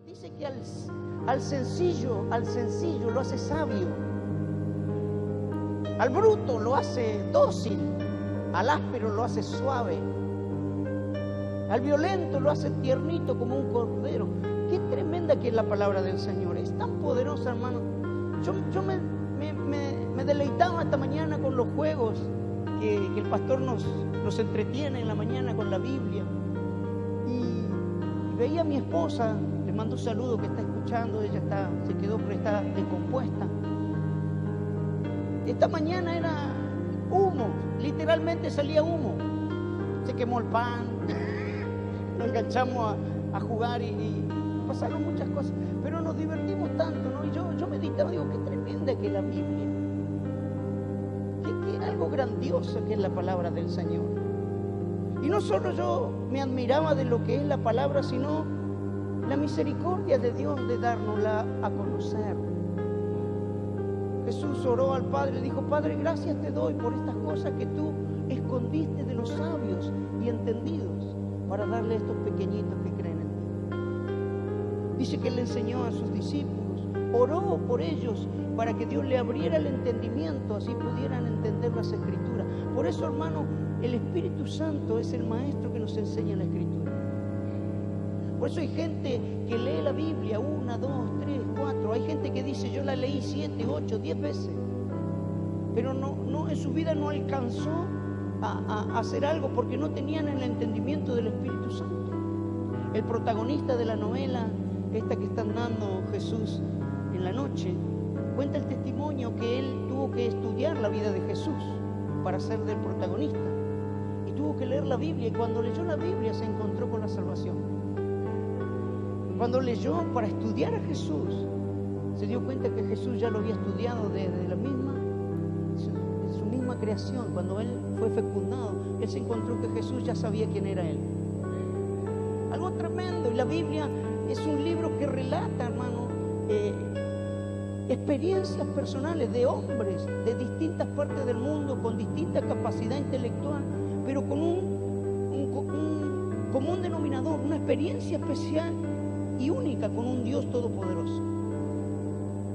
Dice que al sencillo lo hace sabio, al bruto lo hace dócil, al áspero lo hace suave, al violento lo hace tiernito como un cordero. Qué tremenda que es la palabra del Señor, es tan poderosa, hermano. Yo me deleitaba esta mañana con los juegos que el pastor nos entretiene en la mañana con la Biblia, y veía a mi esposa. Le mando un saludo, que está escuchando. Ella se quedó, pero está descompuesta. Esta mañana era humo, literalmente salía humo. Se quemó el pan, nos enganchamos a jugar y pasaron muchas cosas, pero nos divertimos tanto, ¿no? Y yo meditaba, digo, qué tremenda que es la Biblia, que algo grandioso que es la palabra del Señor. Y no solo yo me admiraba de lo que es la palabra, sino la misericordia de Dios de dárnosla a conocer. Jesús oró al Padre, le dijo: Padre, gracias te doy por estas cosas que tú escondiste de los sabios y entendidos, para darle a estos pequeñitos que creen en ti. Dice que le enseñó a sus discípulos, oró por ellos para que Dios le abriera el entendimiento, así pudieran entender las Escrituras. Por eso, hermano, el Espíritu Santo es el maestro que nos enseña la Escritura. Por eso hay gente que lee la Biblia 1, 2, 3, 4. Hay gente que dice: yo la leí 7, 8, 10 veces. Pero no, en su vida no alcanzó a hacer algo porque no tenían el entendimiento del Espíritu Santo. El protagonista de la novela, esta que están dando Jesús en la noche, cuenta el testimonio que él tuvo que estudiar la vida de Jesús para ser del protagonista. Y tuvo que leer la Biblia, y cuando leyó la Biblia se encontró con la salvación. Cuando leyó para estudiar a Jesús, se dio cuenta que Jesús ya lo había estudiado desde su misma creación. Cuando él fue fecundado, él se encontró que Jesús ya sabía quién era él. Algo tremendo. Y la Biblia es un libro que relata, hermano, experiencias personales de hombres de distintas partes del mundo, con distinta capacidad intelectual, pero con un común denominador, una experiencia especial y única con un Dios todopoderoso.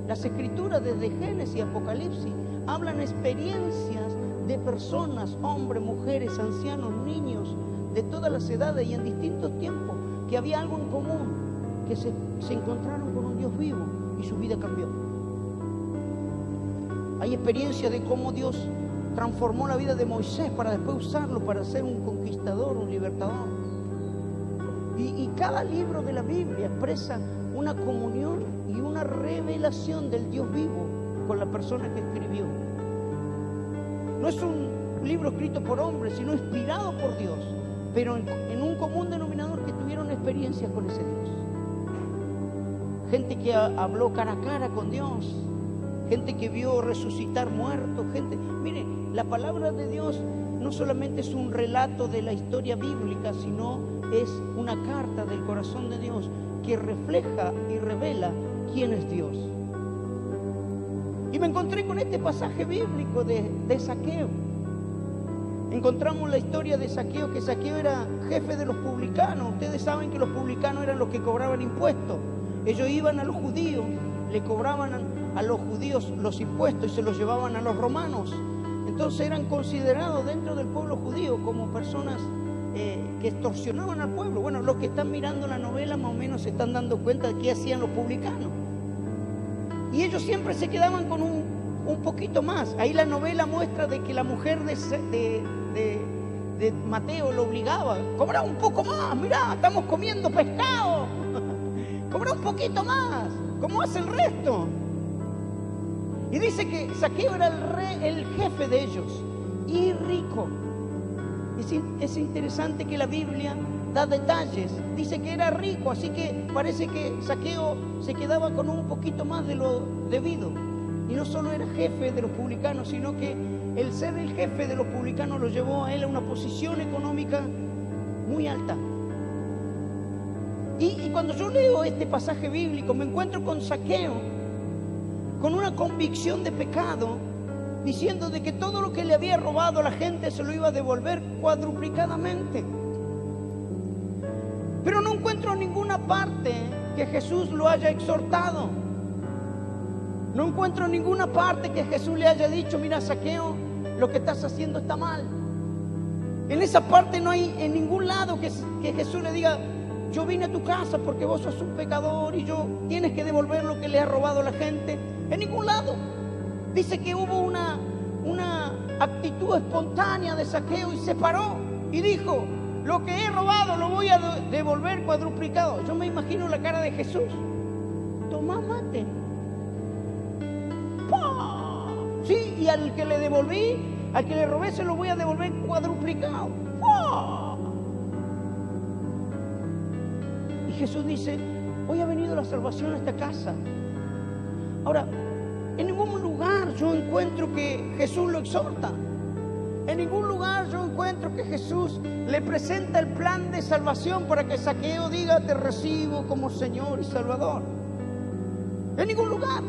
Las Escrituras, desde Génesis y Apocalipsis, hablan experiencias de personas, hombres, mujeres, ancianos, niños, de todas las edades y en distintos tiempos, que había algo en común, que se encontraron con un Dios vivo y su vida cambió. Hay experiencias de cómo Dios transformó la vida de Moisés para después usarlo para ser un conquistador, un libertador. Y cada libro de la Biblia expresa una comunión y una revelación del Dios vivo con la persona que escribió. No es un libro escrito por hombres, sino inspirado por Dios, pero en un común denominador que tuvieron experiencias con ese Dios. Gente que habló cara a cara con Dios, gente que vio resucitar muertos, gente... Mire, la palabra de Dios no solamente es un relato de la historia bíblica, sino es una carta del corazón de Dios que refleja y revela quién es Dios. Y me encontré con este pasaje bíblico de Zaqueo. Encontramos la historia de Zaqueo, que Zaqueo era jefe de los publicanos. Ustedes saben que los publicanos eran los que cobraban impuestos. Ellos iban a los judíos, le cobraban a los judíos los impuestos y se los llevaban a los romanos. Entonces eran considerados dentro del pueblo judío como personas que extorsionaban al pueblo. Bueno, los que están mirando la novela más o menos se están dando cuenta de qué hacían los publicanos. Y ellos siempre se quedaban con un poquito más. Ahí la novela muestra de que la mujer de Mateo lo obligaba: cobra un poco más, mirá, estamos comiendo pescado, cobra un poquito más, como hace el resto. Y dice que Zaqueo era el jefe de ellos y rico. Es interesante que la Biblia da detalles. Dice que era rico, así que parece que Zaqueo se quedaba con un poquito más de lo debido. Y no solo era jefe de los publicanos, sino que el ser el jefe de los publicanos lo llevó a él a una posición económica muy alta. Y cuando yo leo este pasaje bíblico, me encuentro con Zaqueo, con una convicción de pecado, diciendo de que todo lo que le había robado a la gente se lo iba a devolver cuadruplicadamente. Pero no encuentro ninguna parte que Jesús lo haya exhortado. No encuentro en ninguna parte que Jesús le haya dicho: mira, Zaqueo, lo que estás haciendo está mal. En esa parte no hay en ningún lado que Jesús le diga: yo vine a tu casa porque vos sos un pecador y tienes que devolver lo que le ha robado a la gente. En ningún lado. Dice que hubo una actitud espontánea de Zaqueo y se paró y dijo: lo que he robado lo voy a devolver cuadruplicado. Yo me imagino la cara de Jesús: tomá mate. ¡Pah! Sí, y al que le devolví, al que le robé, se lo voy a devolver cuadruplicado. ¡Pah! Y Jesús dice: hoy ha venido la salvación a esta casa. Ahora, en ningún lugar yo encuentro que Jesús lo exhorta. En ningún lugar yo encuentro que Jesús le presenta el plan de salvación para que Zaqueo diga: te recibo como Señor y Salvador. En ningún lugar.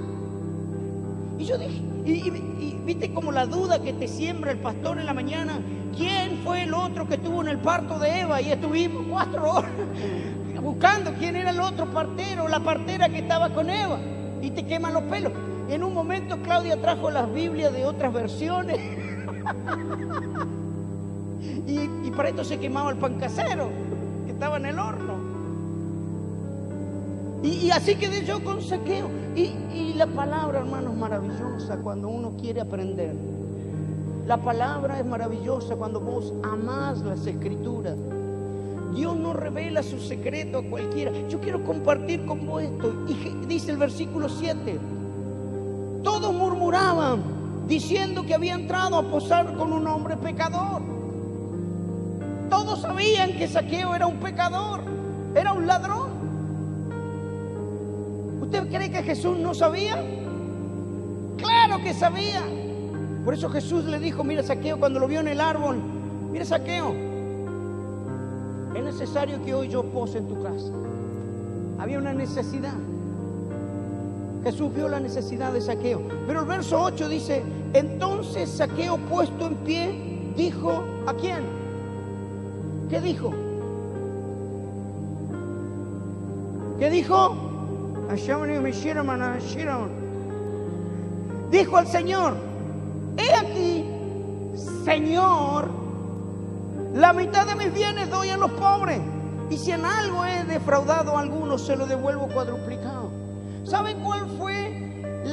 Y yo dije, y viste como la duda que te siembra el pastor en la mañana: ¿quién fue el otro que estuvo en el parto de Eva? Y estuvimos 4 horas buscando quién era el otro partero, la partera que estaba con Eva. Y te queman los pelos. En un momento Claudia trajo las Biblias de otras versiones. y para esto se quemaba el pan casero que estaba en el horno. Y así quedé yo con Zaqueo. Y la palabra, hermano, es maravillosa cuando uno quiere aprender. La palabra es maravillosa cuando vos amás las Escrituras. Dios no revela su secreto a cualquiera. Yo quiero compartir con vos esto. Y dice el versículo 7: todos murmuraban diciendo que había entrado a posar con un hombre pecador. Todos sabían que Zaqueo era un pecador, era un ladrón. ¿Usted cree que Jesús no sabía? Claro que sabía. Por eso Jesús le dijo: mira, Zaqueo, cuando lo vio en el árbol: mira, Zaqueo, es necesario que hoy yo pose en tu casa. Había una necesidad. Jesús vio la necesidad de Zaqueo. Pero el verso 8 dice: entonces Zaqueo, puesto en pie, dijo: ¿a quién? ¿Qué dijo? ¿Qué dijo? Dijo al Señor: he aquí, Señor, la mitad de mis bienes doy a los pobres, y si en algo he defraudado a algunos, se lo devuelvo cuadruplicado. ¿Saben cuál fue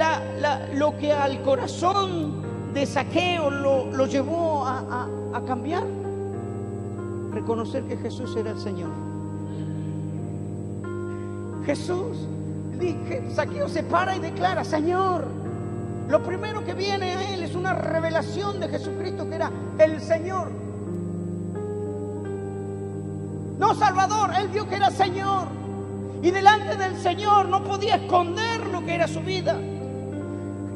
lo que al corazón de Zaqueo lo llevó a cambiar? Reconocer que Jesús era el Señor. Zaqueo se para y declara: Señor. Lo primero que viene a él es una revelación de Jesucristo, que era el Señor. No Salvador, él vio que era Señor. Y delante del Señor no podía esconder lo que era su vida.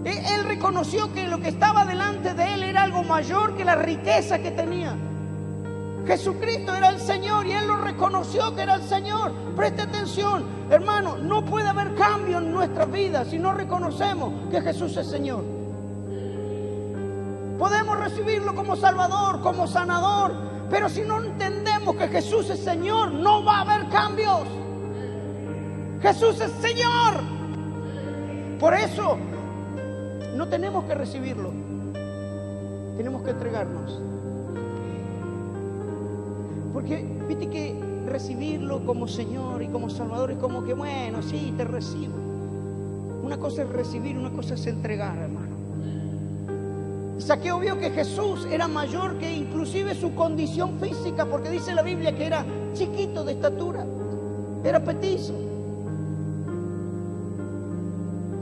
Él reconoció que lo que estaba delante de él era algo mayor que la riqueza que tenía. Jesucristo era el Señor y él lo reconoció que era el Señor. Preste atención, hermano, no puede haber cambio en nuestras vidas si no reconocemos que Jesús es Señor. Podemos recibirlo como Salvador, como sanador, pero si no entendemos que Jesús es Señor, no va a haber cambios. Jesús es Señor. Por eso no tenemos que recibirlo, tenemos que entregarnos. Porque viste que recibirlo como Señor y como Salvador es como que, bueno, sí, te recibo. Una cosa es recibir, una cosa es entregar, hermano. Zaqueo vio que Jesús era mayor que inclusive su condición física, porque dice la Biblia que era chiquito de estatura, era petizo.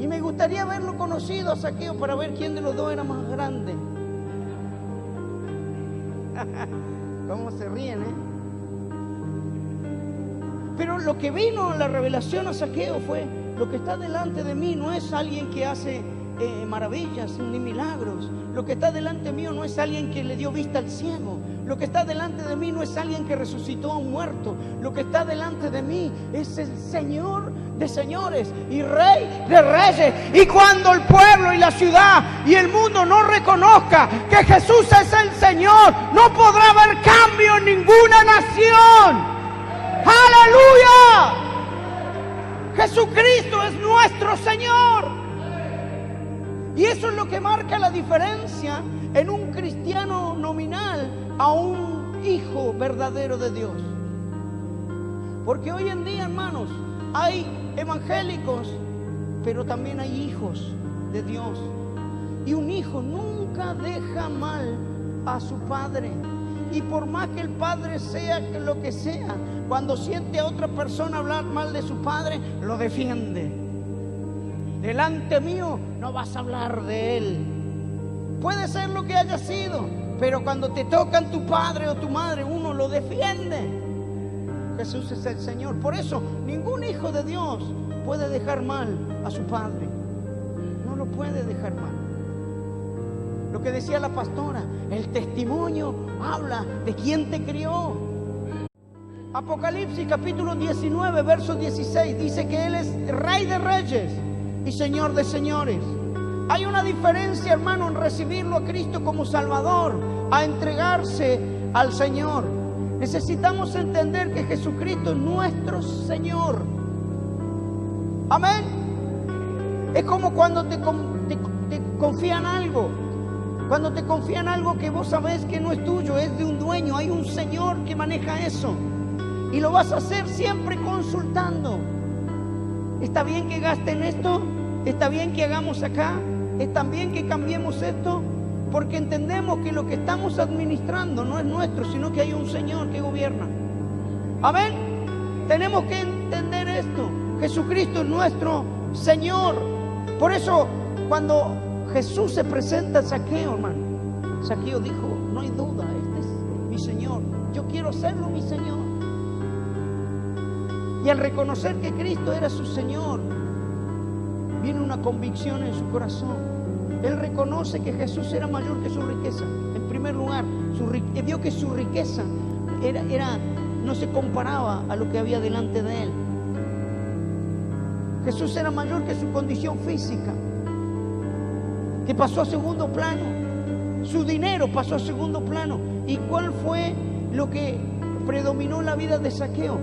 Y me gustaría haberlo conocido a Zaqueo para ver quién de los dos era más grande. ¿Cómo se ríen, Pero lo que vino a la revelación a Zaqueo fue: lo que está delante de mí no es alguien que hace maravillas ni milagros. Lo que está delante mío no es alguien que le dio vista al ciego. Lo que está delante de mí no es alguien que resucitó a un muerto. Lo que está delante de mí es el Señor de señores y Rey de reyes. Y cuando el pueblo y la ciudad y el mundo no reconozca que Jesús es el Señor, no podrá haber cambio en ninguna nación. ¡Aleluya! lo que marca la diferencia en un cristiano nominal a un hijo verdadero de Dios. Porque hoy en día, hermanos, hay evangélicos, pero también hay hijos de Dios. Y un hijo nunca deja mal a su padre. Y por más que el padre sea lo que sea, cuando siente a otra persona hablar mal de su padre, lo defiende. Delante mío no vas a hablar de él. Puede ser lo que haya sido, pero cuando te tocan tu padre o tu madre, uno lo defiende. Jesús es el Señor. Por eso ningún hijo de Dios puede dejar mal a su padre. No lo puede dejar mal. Lo que decía la pastora, el testimonio habla de quién te crió. Apocalipsis capítulo 19, verso 16, dice que Él es Rey de Reyes y Señor de Señores. Hay una diferencia, hermano, en recibirlo a Cristo como Salvador, a entregarse al Señor. Necesitamos entender que Jesucristo es nuestro Señor. Amén. Es como cuando te confían algo. Cuando te confían algo que vos sabés que no es tuyo, es de un dueño. Hay un Señor que maneja eso. Y lo vas a hacer siempre consultando. ¿Está bien que gasten esto? ¿Está bien que hagamos acá? ¿Está bien que cambiemos esto? Porque entendemos que lo que estamos administrando no es nuestro, sino que hay un Señor que gobierna. Amén. Tenemos que entender esto. Jesucristo es nuestro Señor. Por eso, cuando Jesús se presenta a Zaqueo, hermano, Zaqueo dijo, no hay duda, este es mi Señor. Yo quiero hacerlo mi Señor. Y al reconocer que Cristo era su Señor, viene una convicción en su corazón. Él reconoce que Jesús era mayor que su riqueza. En primer lugar, vio que su riqueza no se comparaba a lo que había delante de él. Jesús era mayor que su condición física, que pasó a segundo plano. Su dinero pasó a segundo plano. ¿Y cuál fue lo que predominó en la vida de Zaqueo?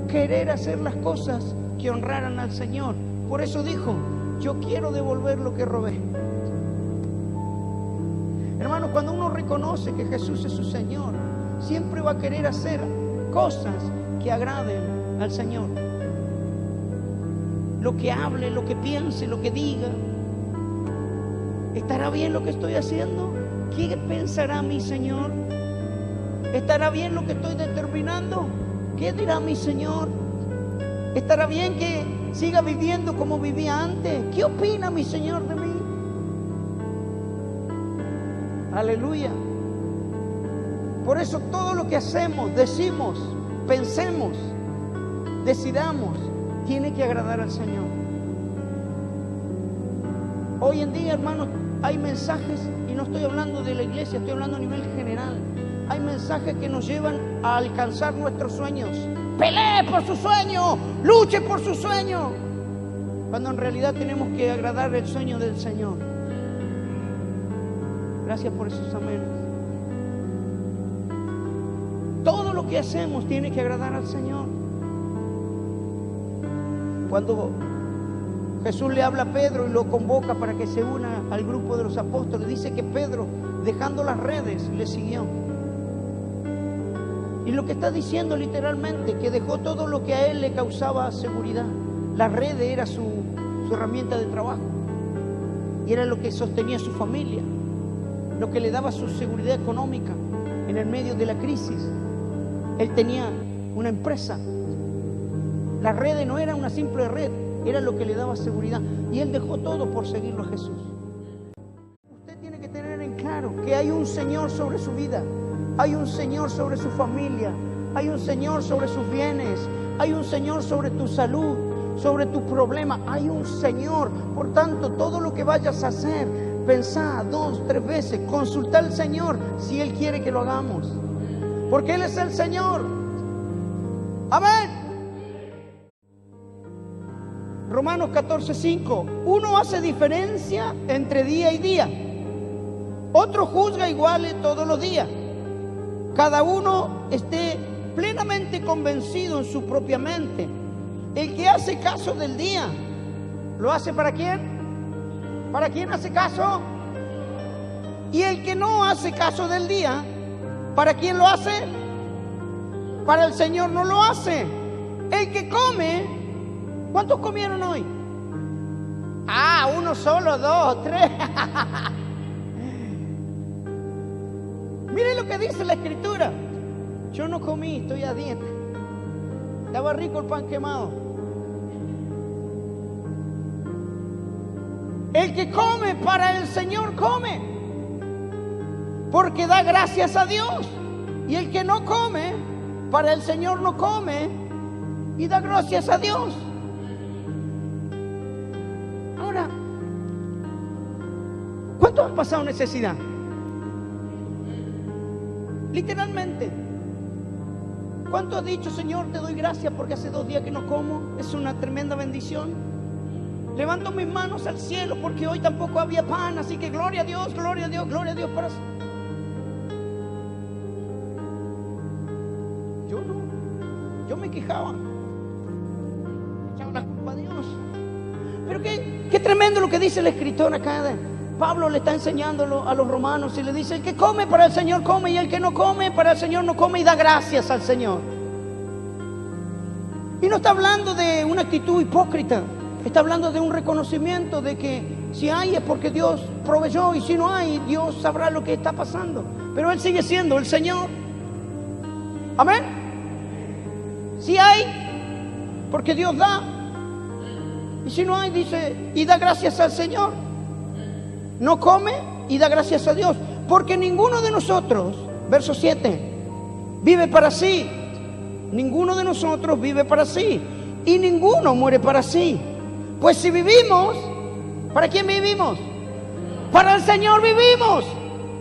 Querer hacer las cosas que honraran al Señor. Por eso dijo, yo quiero devolver lo que robé. Hermano, cuando uno reconoce que Jesús es su Señor, siempre va a querer hacer cosas que agraden al Señor. Lo que hable, lo que piense, lo que diga. ¿Estará bien lo que estoy haciendo? ¿Qué pensará mi Señor? ¿Estará bien lo que estoy determinando? ¿Qué dirá mi Señor? ¿Estará bien que siga viviendo como vivía antes? ¿Qué opina mi Señor de mí? Aleluya. Por eso todo lo que hacemos, decimos, pensemos, decidamos, tiene que agradar al Señor. Hoy en día, hermanos, hay mensajes, y no estoy hablando de la iglesia, estoy hablando a nivel general. Hay mensajes que nos llevan a alcanzar nuestros sueños. Pelee por su sueño, luche por su sueño. Cuando en realidad tenemos que agradar el sueño del Señor. Gracias por esos amenes. Todo lo que hacemos tiene que agradar al Señor. Cuando Jesús le habla a Pedro y lo convoca para que se una al grupo de los apóstoles, dice que Pedro, dejando las redes, le siguió. Y lo que está diciendo literalmente, que dejó todo lo que a él le causaba seguridad. La red era su herramienta de trabajo. Y era lo que sostenía su familia, lo que le daba su seguridad económica en el medio de la crisis. Él tenía una empresa. La red no era una simple red, era lo que le daba seguridad. Y él dejó todo por seguirlo a Jesús. Usted tiene que tener en claro que hay un Señor sobre su vida. Hay un Señor sobre su familia. Hay un Señor sobre sus bienes. Hay un Señor sobre tu salud, sobre tu problema. Hay un Señor. Por tanto, todo lo que vayas a hacer, pensá 2, 3 veces. Consulta al Señor si Él quiere que lo hagamos. Porque Él es el Señor. Amén. Romanos 14:5. Uno hace diferencia entre día y día. Otro juzga iguales todos los días. Cada uno esté plenamente convencido en su propia mente. El que hace caso del día, ¿lo hace para quién? ¿Para quién hace caso? Y el que no hace caso del día, ¿para quién lo hace? Para el Señor no lo hace. El que come, ¿cuántos comieron hoy? Ah, uno solo, dos, tres. Miren lo que dice la Escritura. Yo no comí, estoy a dieta. Estaba rico el pan quemado. El que come para el Señor come, porque da gracias a Dios. Y el que no come, para el Señor no come y da gracias a Dios. Ahora, ¿cuántos han pasado necesidad? Literalmente. ¿Cuánto has dicho, Señor, te doy gracias porque hace 2 días que no como? Es una tremenda bendición. Levanto mis manos al cielo porque hoy tampoco había pan, así que gloria a Dios, gloria a Dios, gloria a Dios para... Yo no, yo me quejaba, echaba la culpa a Dios. Pero qué tremendo lo que dice el escritor acá. Pablo le está enseñando a los romanos y le dice: el que come para el Señor come, y el que no come para el Señor no come, y da gracias al Señor. Y no está hablando de una actitud hipócrita, está hablando de un reconocimiento de que si hay es porque Dios proveyó, y si no hay, Dios sabrá lo que está pasando. Pero Él sigue siendo el Señor. Amén. Si hay, porque Dios da, y si no hay, dice, y da gracias al Señor. No come y da gracias a Dios, porque ninguno de nosotros, verso 7, vive para sí. Ninguno de nosotros vive para sí, y ninguno muere para sí. Pues si vivimos, ¿para quién vivimos? Para el Señor vivimos.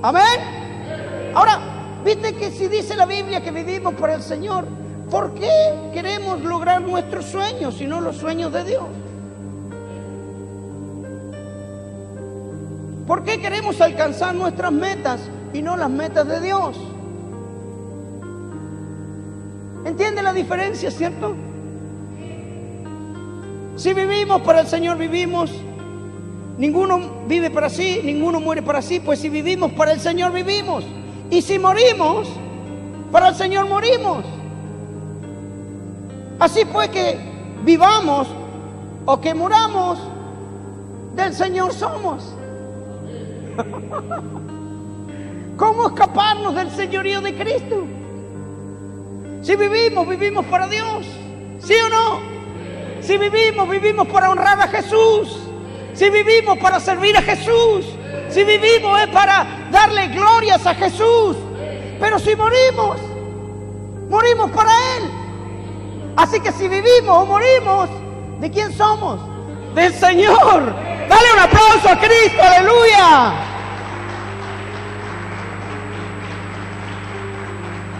Amén. Ahora, viste que si dice la Biblia que vivimos para el Señor, ¿por qué queremos lograr nuestros sueños y no los sueños de Dios? ¿Por qué queremos alcanzar nuestras metas y no las metas de Dios? ¿Entiende la diferencia, cierto? Si vivimos para el Señor vivimos. Ninguno vive para sí, ninguno muere para sí. Pues si vivimos para el Señor vivimos. Y si morimos, para el Señor morimos. Así pues, que vivamos o que muramos, del Señor somos. ¿Cómo escaparnos del señorío de Cristo? Si vivimos, vivimos para Dios. ¿Sí o no? Si vivimos, vivimos para honrar a Jesús. Si vivimos para servir a Jesús. Si vivimos es para darle glorias a Jesús. Pero si morimos, morimos para Él. Así que si vivimos o morimos, ¿de quién somos? Del Señor. Dale un aplauso a Cristo, aleluya.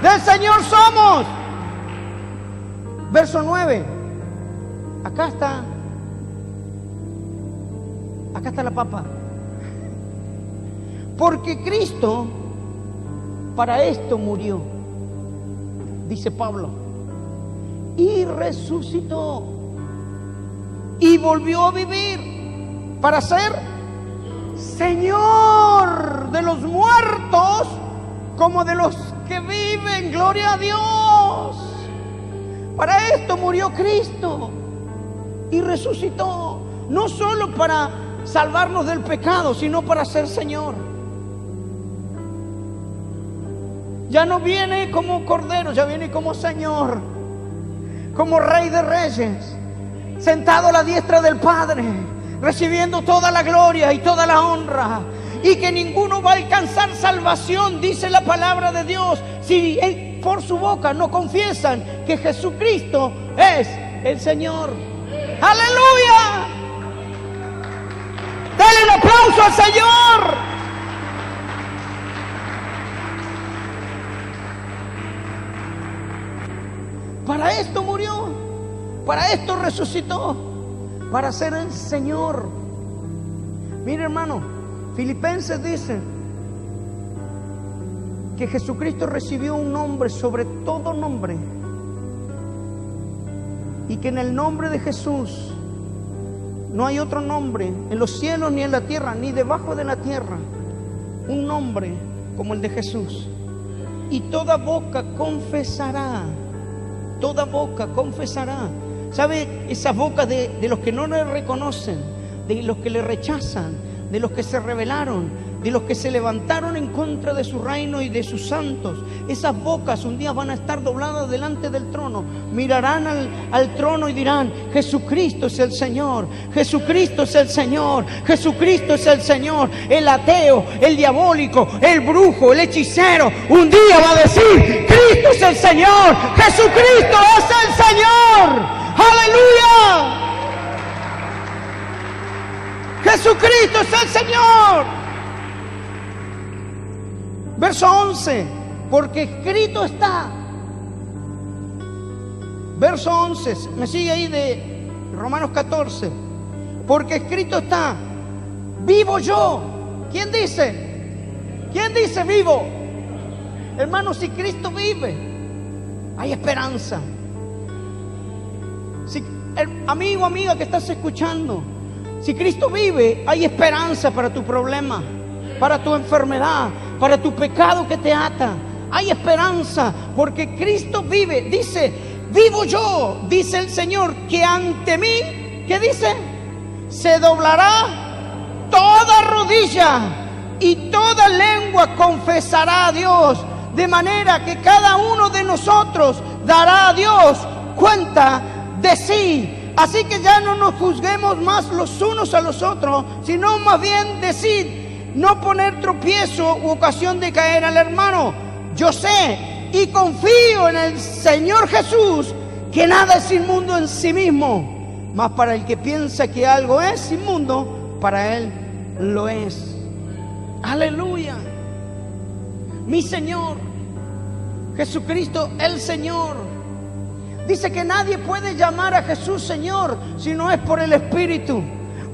Del Señor somos. Verso 9. Acá está la papa. Porque Cristo para esto murió, dice Pablo, y resucitó y volvió a vivir para ser Señor de los muertos como de los que viven. Gloria a Dios. Para esto murió Cristo y resucitó, no solo para salvarnos del pecado, sino para ser Señor. Ya no viene como Cordero, ya viene como Señor, como Rey de Reyes, sentado a la diestra del Padre, recibiendo toda la gloria y toda la honra. Y que ninguno va a alcanzar salvación, dice la palabra de Dios, si por su boca no confiesan que Jesucristo es el Señor. ¡Aleluya! ¡Dale un aplauso al Señor! Para esto murió, para esto resucitó, para ser el Señor. Mire, hermano, Filipenses dice que Jesucristo recibió un nombre sobre todo nombre, y que en el nombre de Jesús no hay otro nombre en los cielos ni en la tierra ni debajo de la tierra un nombre como el de Jesús. Y toda boca confesará. Toda boca confesará. ¿Sabe? Esas bocas de los que no le reconocen, de los que le rechazan, de los que se rebelaron, de los que se levantaron en contra de su reino y de sus santos. Esas bocas un día van a estar dobladas delante del trono. Mirarán al trono y dirán: Jesucristo es el Señor, Jesucristo es el Señor, Jesucristo es el Señor. El ateo, el diabólico, el brujo, el hechicero, un día va a decir: Cristo es el Señor, Jesucristo es el Señor. ¡Aleluya! Jesucristo es el Señor. Verso 11, porque escrito está. Verso 11, me sigue ahí de Romanos 14. Porque escrito está: vivo yo. ¿Quién dice? ¿Quién dice vivo? Hermano, si Cristo vive, hay esperanza. Si, amigo, amiga que estás escuchando, si Cristo vive, hay esperanza para tu problema, para tu enfermedad, para tu pecado que te ata. Hay esperanza porque Cristo vive. Dice: vivo yo, dice el Señor, que ante mí, ¿qué dice? Se doblará toda rodilla y toda lengua confesará a Dios. De manera que cada uno de nosotros dará a Dios cuenta de sí. Así que ya no nos juzguemos más los unos a los otros, sino más bien decid, no poner tropiezo u ocasión de caer al hermano. Yo sé y confío en el Señor Jesús que nada es inmundo en sí mismo, mas para el que piensa que algo es inmundo, para él lo es. Aleluya. Mi Señor Jesucristo, el Señor, dice que nadie puede llamar a Jesús Señor si no es por el Espíritu.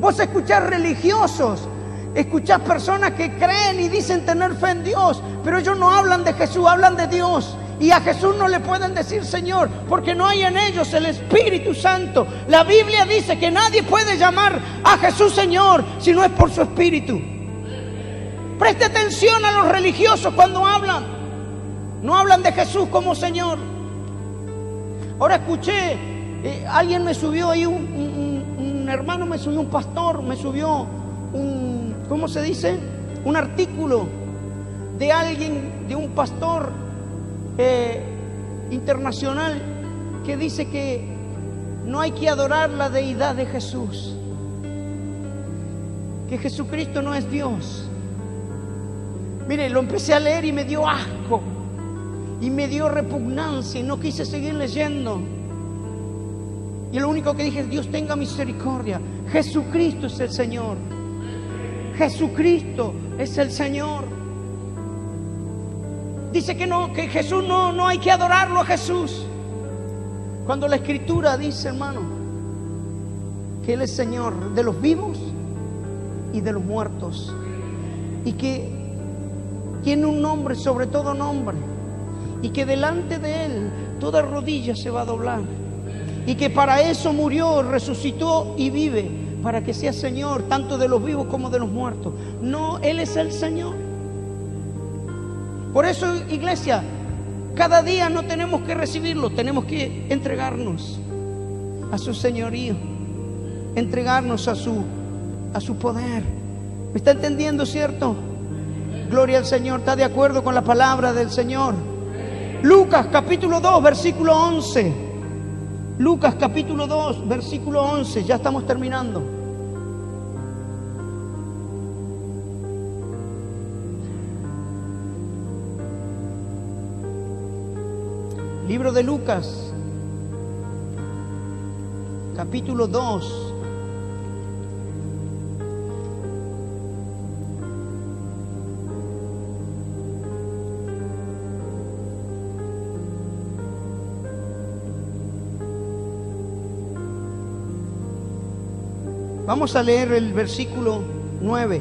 Vos escuchás religiosos, escuchás personas que creen y dicen tener fe en Dios, pero ellos no hablan de Jesús, hablan de Dios. Y a Jesús no le pueden decir Señor, porque no hay en ellos el Espíritu Santo. La Biblia dice que nadie puede llamar a Jesús Señor si no es por su Espíritu. Preste atención a los religiosos cuando hablan. No hablan de Jesús como Señor. Ahora escuché, alguien me subió ahí, un hermano me subió, un pastor me subió ¿cómo se dice? Un artículo de alguien, de un pastor internacional, que dice que no hay que adorar la deidad de Jesús, que Jesucristo no es Dios. Mire, lo empecé a leer y me dio asco y me dio repugnancia y no quise seguir leyendo. Y lo único que dije es: Dios tenga misericordia. Jesucristo es el Señor. Jesucristo es el Señor. Dice que no, que Jesús no hay que adorarlo a Jesús. Cuando la Escritura dice, hermano, que Él es Señor de los vivos y de los muertos, y que tiene un nombre sobre todo nombre, y que delante de Él toda rodilla se va a doblar, y que para eso murió, resucitó y vive, para que sea Señor tanto de los vivos como de los muertos. No, Él es el Señor. Por eso, iglesia, cada día no tenemos que recibirlo, tenemos que entregarnos a su señorío, entregarnos a su poder. ¿Me está entendiendo, cierto? Gloria al Señor. ¿Está de acuerdo con la palabra del Señor? Lucas capítulo 2 versículo 11. Lucas capítulo 2 versículo 11. Ya estamos terminando. Libro de Lucas capítulo 2 Vamos a leer el versículo 9.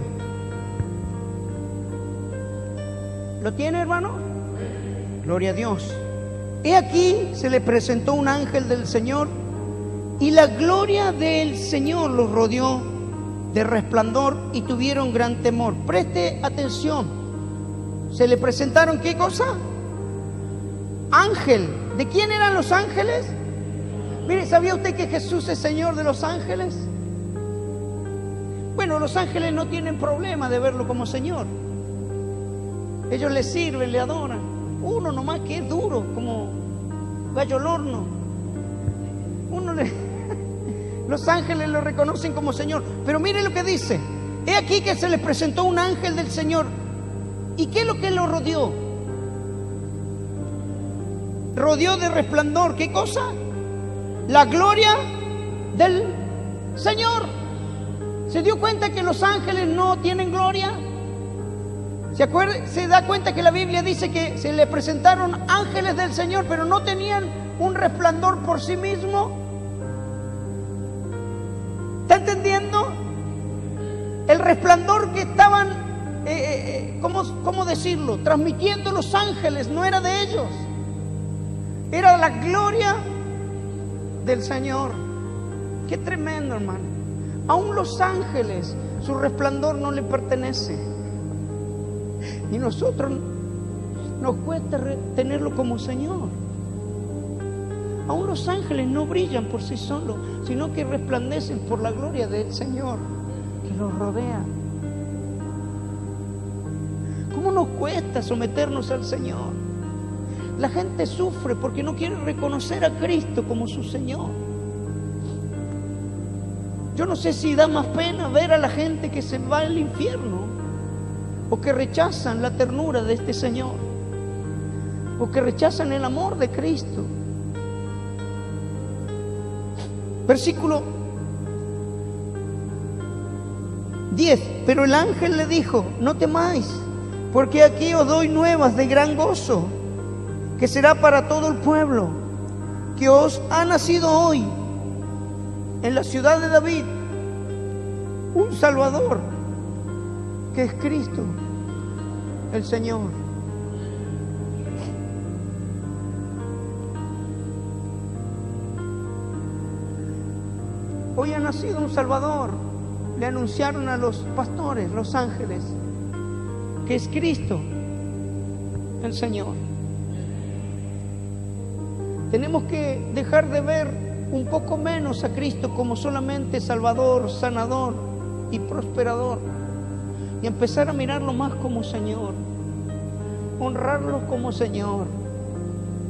¿Lo tiene, hermano? Gloria a Dios. He aquí, se le presentó un ángel del Señor, y la gloria del Señor los rodeó, de resplandor y tuvieron gran temor. Preste atención. Se le presentaron, ¿qué cosa? Ángel. ¿De quién eran los ángeles? Mire, ¿sabía usted que Jesús es Señor de los ángeles? Bueno, los ángeles no tienen problema de verlo como Señor. Ellos le sirven, le adoran. Uno nomás que es duro, como gallo al horno. Los ángeles lo reconocen como Señor. Pero mire lo que dice. He aquí que se les presentó un ángel del Señor. ¿Y qué es lo que lo rodeó? Rodeó de resplandor. ¿Qué cosa? La gloria del Señor. ¿Se dio cuenta que los ángeles no tienen gloria? ¿Se da cuenta que la Biblia dice que se le presentaron ángeles del Señor, pero no tenían un resplandor por sí mismo? ¿Está entendiendo? El resplandor que estaban, ¿cómo decirlo? Transmitiendo los ángeles, no era de ellos. Era la gloria del Señor. Qué tremendo, hermano. Aún los ángeles, su resplandor no le pertenece. Y nosotros nos cuesta tenerlo como Señor. Aún los ángeles no brillan por sí solos, sino que resplandecen por la gloria del Señor que los rodea. ¿Cómo nos cuesta someternos al Señor? La gente sufre porque no quiere reconocer a Cristo como su Señor. Yo no sé si da más pena ver a la gente que se va al infierno, o que rechazan la ternura de este Señor, o que rechazan el amor de Cristo. Versículo 10. Pero el ángel le dijo: no temáis, porque aquí os doy nuevas de gran gozo, que será para todo el pueblo, que os ha nacido hoy en la ciudad de David un Salvador, que es Cristo el Señor. Hoy ha nacido un Salvador. Le anunciaron a los pastores, los ángeles, que es Cristo el Señor. Tenemos que dejar de ver un poco menos a Cristo como solamente Salvador, sanador y prosperador, y empezar a mirarlo más como Señor, honrarlo como Señor,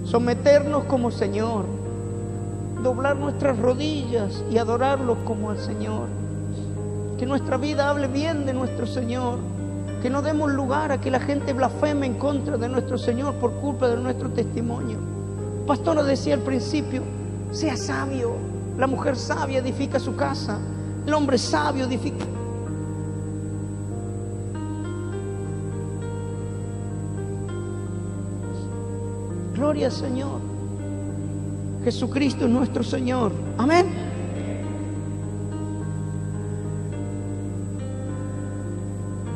someternos como Señor, doblar nuestras rodillas y adorarlo como el Señor. Que nuestra vida hable bien de nuestro Señor, que no demos lugar a que la gente blasfeme en contra de nuestro Señor por culpa de nuestro testimonio. Pastora decía al principio: sea sabio. La mujer sabia edifica su casa, el hombre sabio edifica. Gloria al Señor. Jesucristo es nuestro Señor. Amén.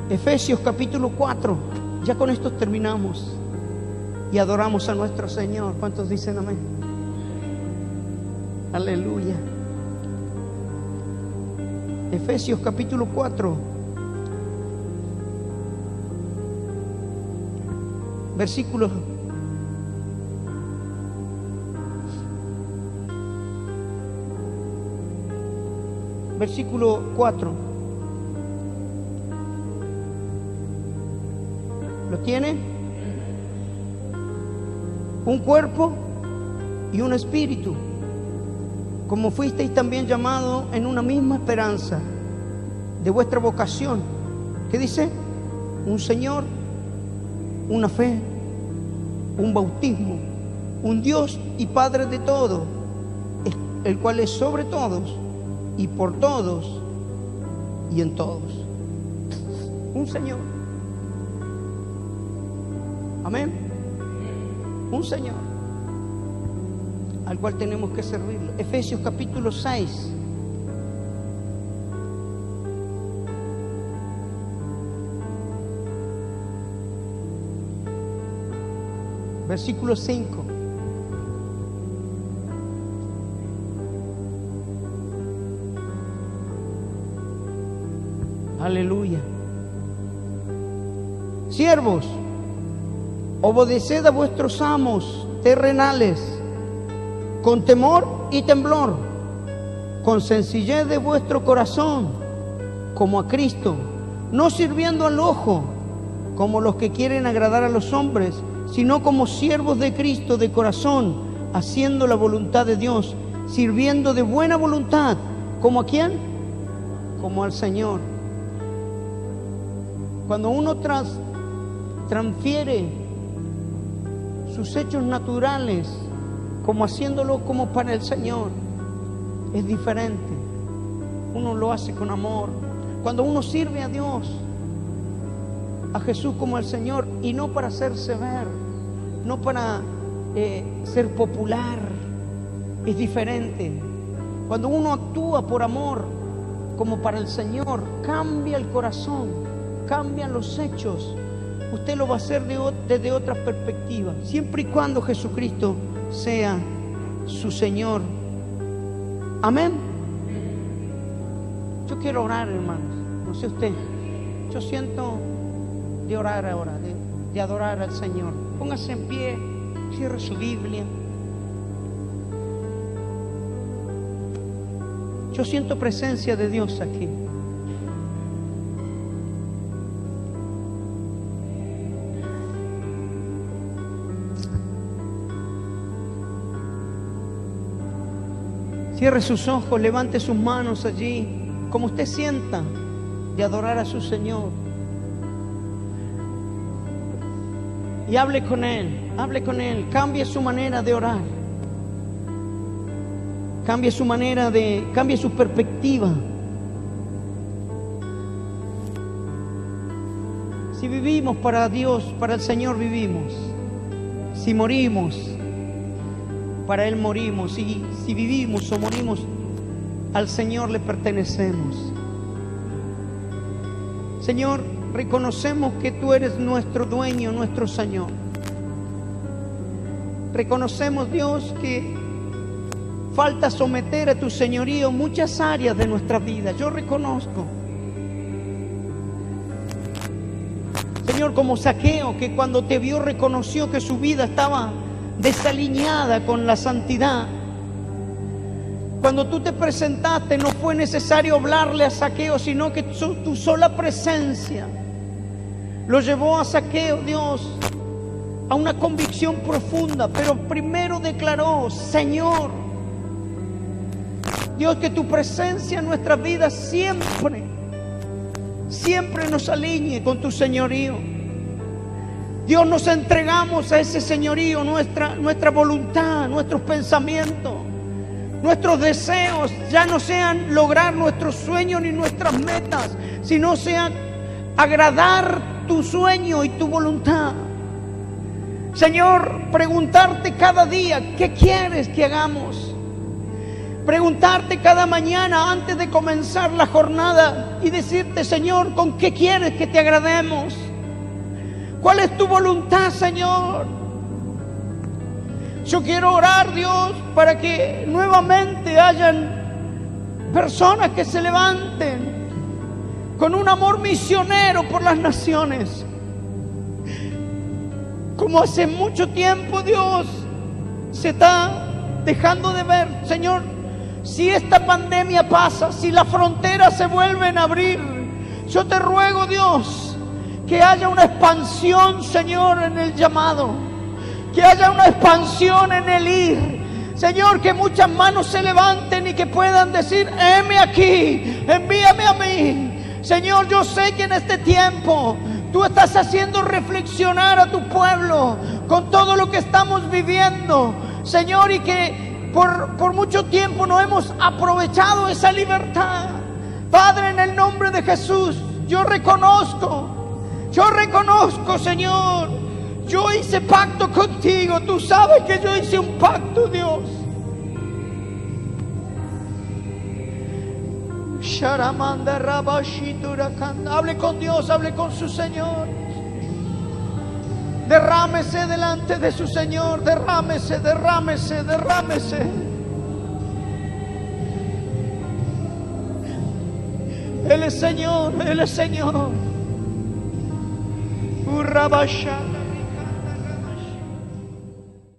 Efesios capítulo 4. Ya con esto terminamos y adoramos a nuestro Señor. ¿Cuántos dicen amén? Aleluya. Efesios capítulo 4, versículo 4. ¿Lo tiene? Un cuerpo y un espíritu, como fuisteis también llamados en una misma esperanza de vuestra vocación. ¿Qué dice? Un Señor, una fe, un bautismo, un Dios y Padre de todos, el cual es sobre todos y por todos y en todos. Un Señor. Amén. Un Señor al cual tenemos que servirlo. Efesios capítulo 6. Versículo 5. Aleluya. Siervos, obedeced a vuestros amos terrenales con temor y temblor, con sencillez de vuestro corazón, como a Cristo, no sirviendo al ojo, como los que quieren agradar a los hombres, sino como siervos de Cristo de corazón, haciendo la voluntad de Dios, sirviendo de buena voluntad. ¿Como a quién? Como al Señor. Cuando uno transfiere sus hechos naturales, como haciéndolo como para el Señor, es diferente. Uno lo hace con amor. Cuando uno sirve a Dios, a Jesús como al Señor, y no para hacerse ver, no para ser popular, es diferente. Cuando uno actúa por amor como para el Señor, cambia el corazón, cambian los hechos. Usted lo va a hacer desde otra perspectiva, siempre y cuando Jesucristo sea su Señor. Amén. Yo quiero orar, hermanos. No sé usted, yo siento de orar ahora, de adorar al Señor. Póngase en pie, cierre su Biblia. Yo siento presencia de Dios aquí. Cierre sus ojos, levante sus manos allí, como usted sienta, de adorar a su Señor. Y hable con Él, cambie su manera de orar. Cambie su perspectiva. Si vivimos para Dios, para el Señor vivimos. Si morimos, para Él morimos. Y si vivimos o morimos, al Señor le pertenecemos. Señor, reconocemos que Tú eres nuestro dueño, nuestro Señor. Reconocemos, Dios, que falta someter a Tu señorío muchas áreas de nuestra vida. Yo reconozco, Señor, como Zaqueo, que cuando Te vio reconoció que su vida estaba desalineada con la santidad. Cuando Tú Te presentaste, no fue necesario hablarle a Zaqueo, sino que Tu sola presencia lo llevó a Zaqueo, Dios, a una convicción profunda. Pero primero declaró: Señor, Dios, que Tu presencia en nuestras vidas siempre nos alinee con Tu señorío. Dios, nos entregamos a ese señorío, nuestra voluntad, nuestros pensamientos, nuestros deseos ya no sean lograr nuestros sueños ni nuestras metas, sino sean agradar Tu sueño y Tu voluntad. Señor, preguntarte cada día: ¿qué quieres que hagamos? Preguntarte cada mañana antes de comenzar la jornada y decirte: Señor, ¿con qué quieres que Te agrademos? ¿Cuál es Tu voluntad, Señor? Yo quiero orar, Dios, para que nuevamente hayan personas que se levanten con un amor misionero por las naciones. Como hace mucho tiempo, Dios, se está dejando de ver. Señor, si esta pandemia pasa, si las fronteras se vuelven a abrir, yo Te ruego, Dios, que haya una expansión, Señor, en el llamado, que haya una expansión en el ir. Señor, que muchas manos se levanten y que puedan decir: heme aquí, envíame a mí. Señor, yo sé que en este tiempo Tú estás haciendo reflexionar a Tu pueblo con todo lo que estamos viviendo, Señor, y que por mucho tiempo no hemos aprovechado esa libertad. Padre, en el nombre de Jesús, yo reconozco, Señor, yo hice pacto contigo. Tú sabes que yo hice un pacto, Dios. Hable con Dios, hable con su Señor. Derrámese delante de su Señor. Derrámese. Él es Señor, Él es Señor. Urrabasha.